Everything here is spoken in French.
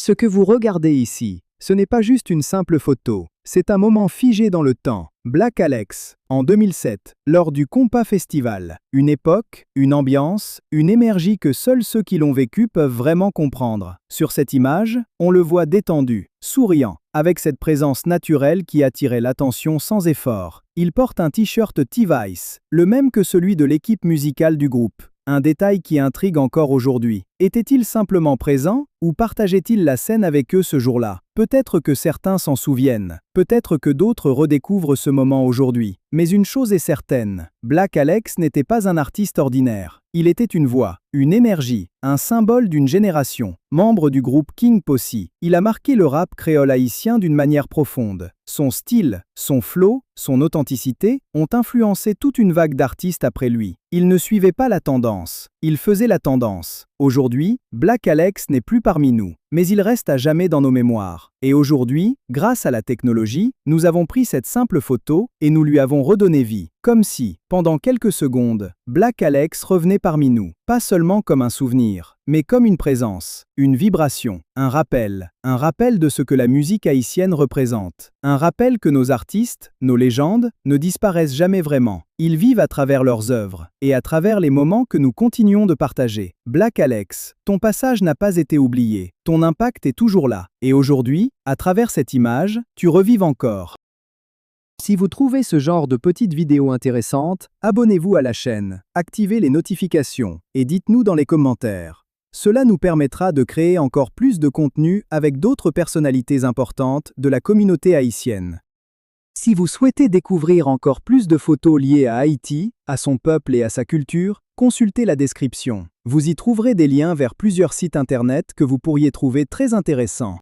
Ce que vous regardez ici, ce n'est pas juste une simple photo, c'est un moment figé dans le temps. Black Alex, en 2007, lors du Compa Festival. Une époque, une ambiance, une énergie que seuls ceux qui l'ont vécu peuvent vraiment comprendre. Sur cette image, on le voit détendu, souriant, avec cette présence naturelle qui attirait l'attention sans effort. Il porte un t-shirt T-Vice, le même que celui de l'équipe musicale du groupe. Un détail qui intrigue encore aujourd'hui. Était-il simplement présent ou partageait-il la scène avec eux ce jour-là? Peut-être que certains s'en souviennent, peut-être que d'autres redécouvrent ce moment aujourd'hui. Mais une chose est certaine, Black Alex n'était pas un artiste ordinaire. Il était une voix, une énergie, un symbole d'une génération. Membre du groupe King Posse, il a marqué le rap créole haïtien d'une manière profonde. Son style, son flow, son authenticité ont influencé toute une vague d'artistes après lui. Il ne suivait pas la tendance, il faisait la tendance. Aujourd'hui, Black Alex n'est plus parmi nous, mais il reste à jamais dans nos mémoires. Et aujourd'hui, grâce à la technologie, nous avons pris cette simple photo et nous lui avons redonné vie. Comme si, pendant quelques secondes, Black Alex revenait parmi nous, pas seulement comme un souvenir, mais comme une présence, une vibration, un rappel de ce que la musique haïtienne représente. Un rappel que nos artistes, nos légendes, ne disparaissent jamais vraiment. Ils vivent à travers leurs œuvres, et à travers les moments que nous continuons de partager. Black Alex, ton passage n'a pas été oublié, ton impact est toujours là, et aujourd'hui, à travers cette image, tu revives encore. Si vous trouvez ce genre de petites vidéos intéressantes, abonnez-vous à la chaîne, activez les notifications, et dites-nous dans les commentaires. Cela nous permettra de créer encore plus de contenu avec d'autres personnalités importantes de la communauté haïtienne. Si vous souhaitez découvrir encore plus de photos liées à Haïti, à son peuple et à sa culture, consultez la description. Vous y trouverez des liens vers plusieurs sites internet que vous pourriez trouver très intéressants.